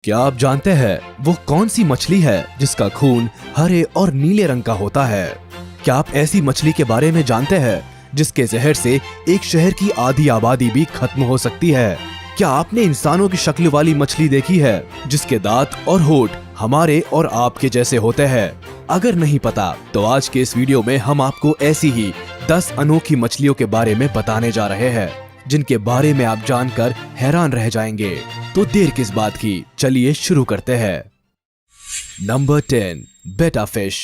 क्या आप जानते हैं वो कौन सी मछली है जिसका खून हरे और नीले रंग का होता है? क्या आप ऐसी मछली के बारे में जानते हैं जिसके जहर से एक शहर की आधी आबादी भी खत्म हो सकती है? क्या आपने इंसानों की शक्ल वाली मछली देखी है जिसके दांत और होंठ हमारे और आपके जैसे होते हैं? अगर नहीं पता तो आज के इस वीडियो में हम आपको ऐसी ही 10 अनोखी मछलियों के बारे में बताने जा रहे हैं जिनके बारे में आप जानकर हैरान रह जाएंगे। तो देर किस बात की, चलिए शुरू करते हैं। नंबर 10, बेटा फिश।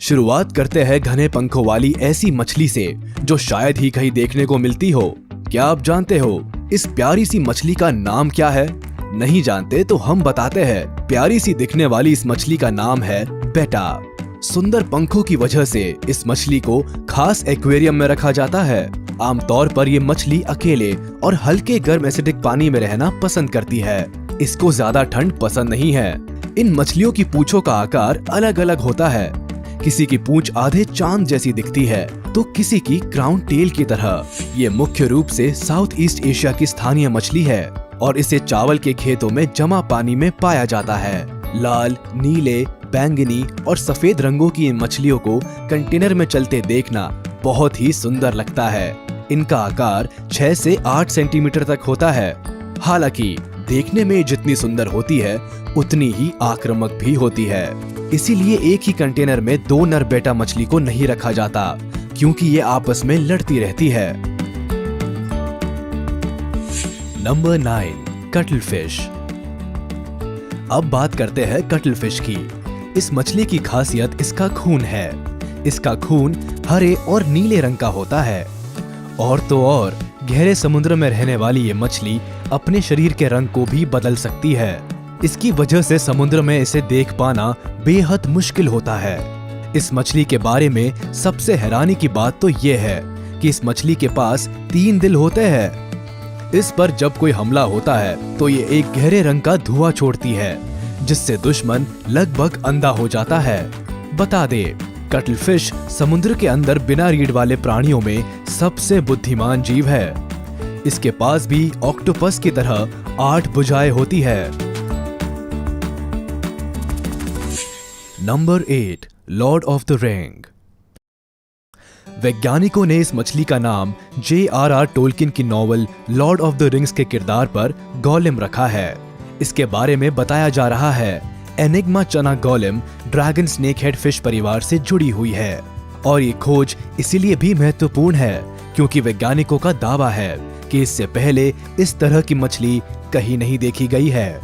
शुरुआत करते हैं घने पंखों वाली ऐसी मछली से जो शायद ही कहीं देखने को मिलती हो। क्या आप जानते हो इस प्यारी सी मछली का नाम क्या है? नहीं जानते तो हम बताते हैं। प्यारी सी दिखने वाली इस मछली का नाम है बेटा। सुंदर पंखों की वजह से इस मछली को खास एक्वेरियम में रखा जाता है। आमतौर पर ये मछली अकेले और हल्के गर्म एसिडिक पानी में रहना पसंद करती है। इसको ज्यादा ठंड पसंद नहीं है। इन मछलियों की पूंछों का आकार अलग अलग होता है। किसी की पूंछ आधे चांद जैसी दिखती है तो किसी की क्राउन टेल की तरह। ये मुख्य रूप से साउथ ईस्ट एशिया की स्थानीय मछली है और इसे चावल के खेतों में जमा पानी में पाया जाता है। लाल, नीले, बैंगनी और सफेद रंगों की इन मछलियों को कंटेनर में चलते देखना बहुत ही सुंदर लगता है। इनका आकार 6 से 8 सेंटीमीटर तक होता है। हालांकि देखने में जितनी सुंदर होती है उतनी ही आक्रामक भी होती है। इसीलिए एक ही कंटेनर में 2 नर बेटा मछली को नहीं रखा जाता क्योंकि ये आपस में लड़ती रहती है। Number 9, cuttle fish. अब बात करते हैं कटल फिश की। इस मछली की खासियत इसका खून है। इसका खून हरे और नीले रंग का होता है। और तो और गहरे समुद्र में रहने वाली ये मछली अपने शरीर के रंग को भी बदल सकती है। इसकी वजह से समुद्र में इसे देख पाना बेहद मुश्किल होता है। इस मछली के बारे में सबसे हैरानी की बात तो ये है कि इस मछली के पास 3 दिल होते हैं। इस पर जब कोई हमला होता है तो ये एक गहरे रंग का धुआं छोड़ती है जिससे दुश्मन लगभग अंधा हो जाता है। बता दे, कटल फिश समुद्र के अंदर बिना रीढ़ वाले प्राणियों में सबसे बुद्धिमान जीव है। इसके पास भी ऑक्टोपस की तरह 8 भुजाएं होती है। Number 8, Lord of the ring. वैज्ञानिकों ने इस मछली का नाम J.R.R. टोल्किन की novel Lord of the rings के किरदार पर गोलेम रखा है। इसके बारे में बताया जा रहा है एनिग्मा चना golem dragon snake head fish परिवार से जुड़ी हुई है। और ये खोज इसीलिए भी महत्वपूर्ण है क्योंकि वैज्ञानिकों का दावा है कि इससे पहले इस तरह की मछली कहीं नहीं देखी गई है।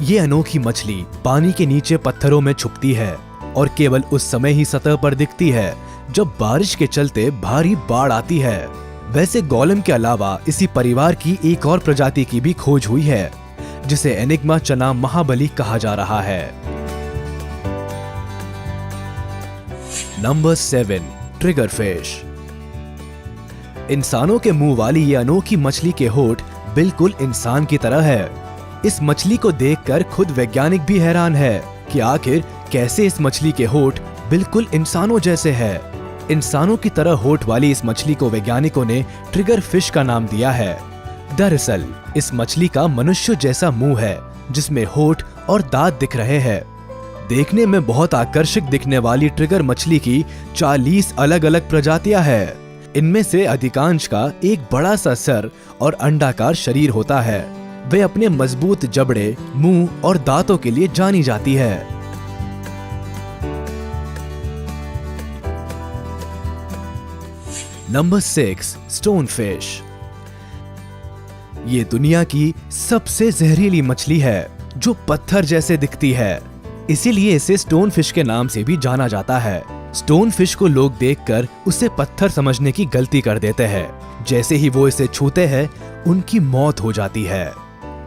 ये अनोखी मछली पानी के नीचे पत्थरों में छुपती है और केवल उस समय ही सतह पर दिखती है जब बारिश के चलते भारी बाढ़ आती है। वैसे गोलेम के अलावा इसी परिवार की एक और प्रजाति की भी खोज हुई है जिसे एनिग्मा चना महाबली कहा जा रहा है। Number 7, trigger fish. इंसानों के मुंह वाली ये अनोखी मछली के होंठ बिल्कुल इंसान की तरह है। इस मछली को देखकर खुद वैज्ञानिक भी हैरान है कि आखिर कैसे इस मछली के होंठ बिल्कुल इंसानों जैसे है। इंसानों की तरह होंठ वाली इस मछली को वैज्ञानिकों ने ट्रिगर फिश का नाम दिया है। दरअसल इस मछली का मनुष्य जैसा मुंह है जिसमें होंठ और दांत दिख रहे हैं। देखने में बहुत आकर्षक दिखने वाली ट्रिगर मछली की 40 अलग अलग प्रजातियां हैं। इनमें से अधिकांश का एक बड़ा सा सर और अंडाकार शरीर होता है। वे अपने मजबूत जबड़े, मुंह और दांतों के लिए जानी जाती है। Number 6, stone fish. ये दुनिया की सबसे जहरीली मछली है जो पत्थर जैसे दिखती है। इसीलिए इसे स्टोन फिश के नाम से भी जाना जाता है। स्टोन फिश को लोग देखकर उसे पत्थर समझने की गलती कर देते हैं। जैसे ही वो इसे छूते हैं उनकी मौत हो जाती है।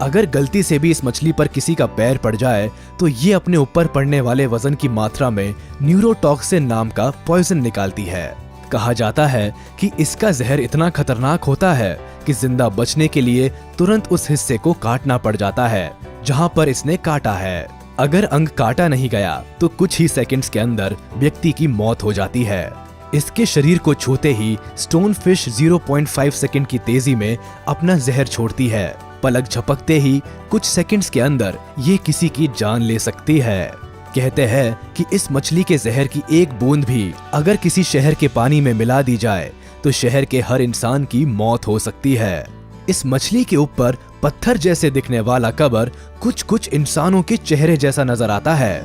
अगर गलती से भी इस मछली पर किसी का पैर पड़ जाए तो ये अपने ऊपर पड़ने वाले वजन की मात्रा में न्यूरोटॉक्सिन नाम का पॉइजन निकालती है। कहा जाता है कि इसका जहर इतना खतरनाक होता है कि जिंदा बचने के लिए तुरंत उस हिस्से को काटना पड़ जाता है जहां पर इसने काटा है। अगर अंग काटा नहीं गया तो कुछ ही सेकंड्स के अंदर व्यक्ति की मौत हो जाती है। इसके शरीर को छूते ही स्टोन फिश 0.5 सेकंड की तेजी में अपना जहर छोड़ती है। पलक झपकते ही कुछ सेकंड्स के अंदर ये किसी की जान ले सकती है। कहते हैं कि इस मछली के जहर की एक बूंद भी अगर किसी शहर के पानी में मिला दी जाए तो शहर के हर इंसान की मौत हो सकती है। इस मछली के ऊपर पत्थर जैसे दिखने वाला कबर कुछ इंसानों के चेहरे जैसा नजर आता है।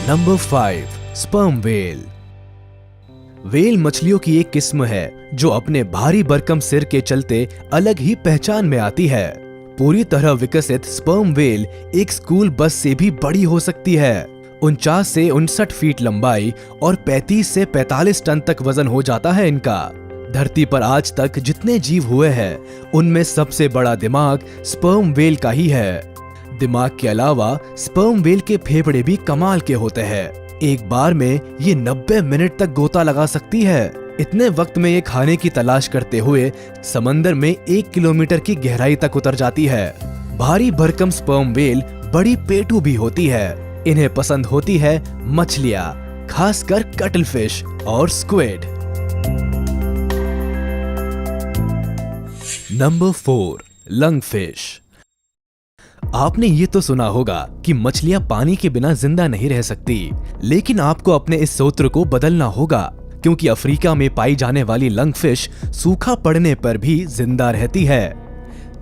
Number 5, sperm whale. वेल मछलियों की एक किस्म है जो अपने भारी भरकम सिर के चलते अलग ही पहचान में आती है। पूरी तरह विकसित स्पर्म वेल एक स्कूल बस से भी बड़ी हो सकती है। 49 से 59 फीट लंबाई और 35 से 45 टन तक वजन हो जाता है इनका। धरती पर आज तक जितने जीव हुए हैं उनमें सबसे बड़ा दिमाग स्पर्म वेल का ही है। दिमाग के अलावा स्पर्म वेल के फेफड़े भी कमाल के होते हैं। एक बार में ये 90 मिनट तक गोता लगा सकती है। इतने वक्त में ये खाने की तलाश करते हुए समंदर में 1 किलोमीटर की गहराई तक उतर जाती है। भारी भरकम स्पर्म वेल बड़ी पेटू भी होती है। इन्हें पसंद होती है मछलियां, खासकर कटल फिश और स्क्विड। Number 4, lung fish. आपने ये तो सुना होगा कि मछलियां पानी के बिना जिंदा नहीं रह सकती, लेकिन आपको अपने इस सूत्र को बदलना होगा, क्योंकि अफ्रीका में पाई जाने वाली लंग फिश सूखा पड़ने पर भी जिंदा रहती है।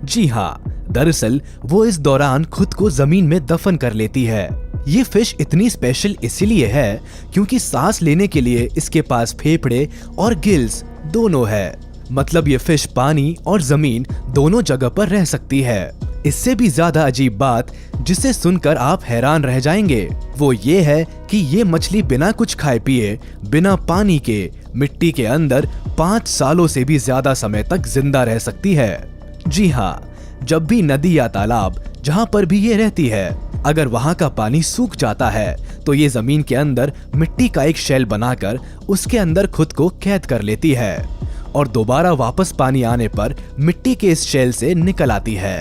जी हाँ, दरअसल वो इस दौरान खुद को जमीन में दफन कर लेती है। ये फिश इतनी स्पेशल इसलिए है क्योंकि सांस लेने के लिए इसके पास फेफड़े और गिल्स दोनों है। मतलब ये फिश पानी और जमीन दोनों जगह पर रह सकती है। इससे भी ज्यादा अजीब बात, जिसे सुनकर आप हैरान रह जाएंगे, वो ये है कि ये मछली बिना कुछ खाए पिए, बिना पानी के, मिट्टी के अंदर 5 सालों से भी ज्यादा समय तक जिंदा रह सकती है। जी हाँ, जब भी नदी या तालाब जहाँ पर भी ये रहती है, अगर वहाँ का पानी सूख जाता है तो ये जमीन के अंदर मिट्टी का एक शेल बनाकर उसके अंदर खुद को कैद कर लेती है और दोबारा वापस पानी आने पर मिट्टी के इस शेल से निकल आती है।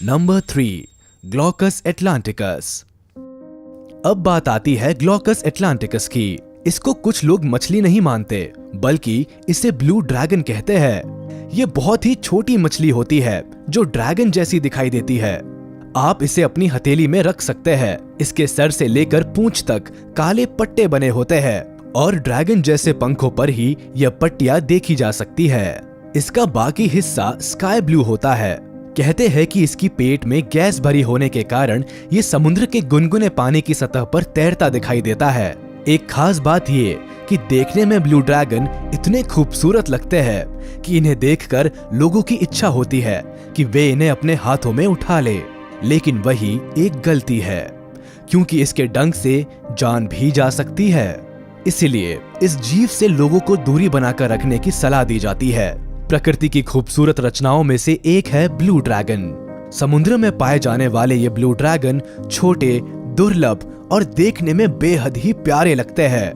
नंबर 3, ग्लॉकस एटलांटिकस। अब बात आती है ग्लॉकस एटलांटिकस की। इसको कुछ लोग मछली नहीं मानते, बल्कि इसे ब्लू ड्रैगन कहते हैं। ये बहुत ही छोटी मछली होती है जो ड्रैगन जैसी दिखाई देती है। आप इसे अपनी हथेली में रख सकते हैं। इसके सर से लेकर पूंछ तक काले पट्टे बने होते हैं और ड्रैगन जैसे पंखों पर ही यह पट्टियां देखी जा सकती है। इसका बाकी हिस्सा स्काई ब्लू होता है। कहते हैं कि इसकी पेट में गैस भरी होने के कारण ये समुद्र के गुनगुने पानी की सतह पर तैरता दिखाई देता है। एक खास बात ये कि देखने में ब्लू ड्रैगन इतने खूबसूरत लगते हैं कि इन्हें देखकर लोगों की इच्छा होती है कि वे इन्हें अपने हाथों में उठा ले। लेकिन वही एक गलती है, क्योंकि इसके डंक से जान भी जा सकती है। इसीलिए इस जीव से लोगों को दूरी बनाकर रखने की सलाह दी जाती है। प्रकृति की खूबसूरत रचनाओं में से एक है ब्लू ड्रैगन। समुद्र में पाए जाने वाले ये ब्लू ड्रैगन छोटे, दुर्लभ और देखने में बेहद ही प्यारे लगते हैं।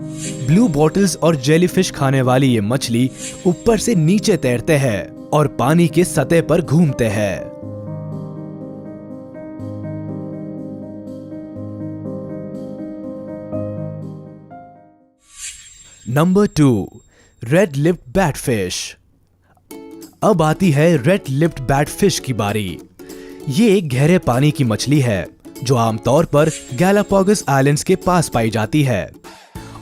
ब्लू बॉटल्स और जेलीफिश खाने वाली ये मछली ऊपर से नीचे तैरते हैं और पानी के सतह पर घूमते हैं। Number 2, red lipped batfish. अब आती है रेड लिप्ड बैटफिश की बारी। ये एक गहरे पानी की मछली है जो आमतौर पर गैलापागोस आइलैंड्स के पास पाई जाती है।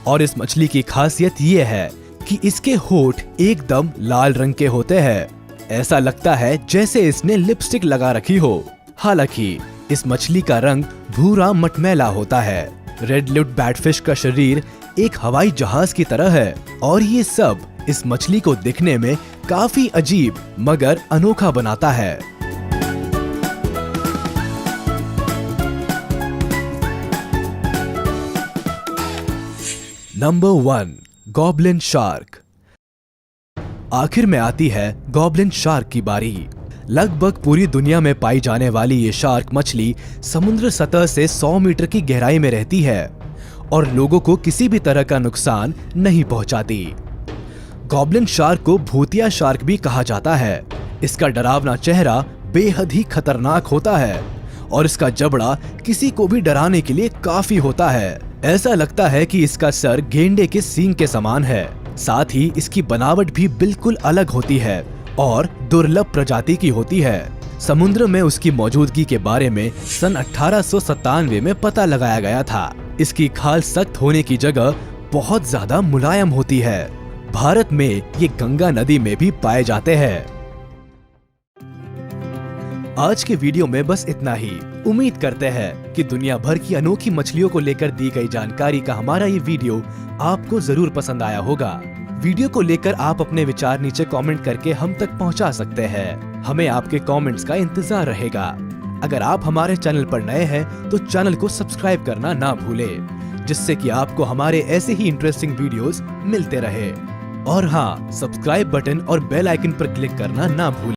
और इस मछली की खासियत ये है कि इसके होठ एकदम लाल रंग के होते हैं। ऐसा लगता है जैसे इसने लिपस्टिक लगा रखी हो। हालांकि इस मछली का रंग भूरा मटमैला होता है। रेड लिप्ड बैटफिश का शरीर एक हवाई जहाज की तरह है और ये सब इस मछली को दिखने में काफी अजीब मगर अनोखा बनाता है। Number 1, goblin shark. आखिर में आती है गॉब्लिन शार्क की बारी। लगभग पूरी दुनिया में पाई जाने वाली ये शार्क मछली समुद्र सतह से 100 मीटर की गहराई में रहती है और लोगों को किसी भी तरह का नुकसान नहीं पहुंचाती। गॉब्लिन शार्क को भूतिया शार्क भी कहा जाता है। इसका डरावना चेहरा बेहद ही खतरनाक होता है और इसका जबड़ा किसी को भी डराने के लिए काफी होता है। ऐसा लगता है कि इसका सर गेंडे के सींग के समान है। साथ ही इसकी बनावट भी बिल्कुल अलग होती है और दुर्लभ प्रजाति की होती है। समुद्र में उसकी मौजूदगी के बारे में सन 1897 में पता लगाया गया था। इसकी खाल सख्त होने की जगह बहुत ज्यादा मुलायम होती है। भारत में ये गंगा नदी में भी पाए जाते हैं। आज के वीडियो में बस इतना ही। उम्मीद करते हैं कि दुनिया भर की अनोखी मछलियों को लेकर दी गई जानकारी का हमारा ये वीडियो आपको जरूर पसंद आया होगा। वीडियो को लेकर आप अपने विचार नीचे कमेंट करके हम तक पहुंचा सकते हैं। हमें आपके कमेंट्स का इंतजार रहेगा। अगर आप हमारे चैनल पर नए हैं तो चैनल को सब्सक्राइब करना ना भूलें, जिससे कि आपको हमारे ऐसे ही इंटरेस्टिंग वीडियोस मिलते रहे। और हाँ, सब्सक्राइब बटन और बेल आइकन पर क्लिक करना ना भूलें।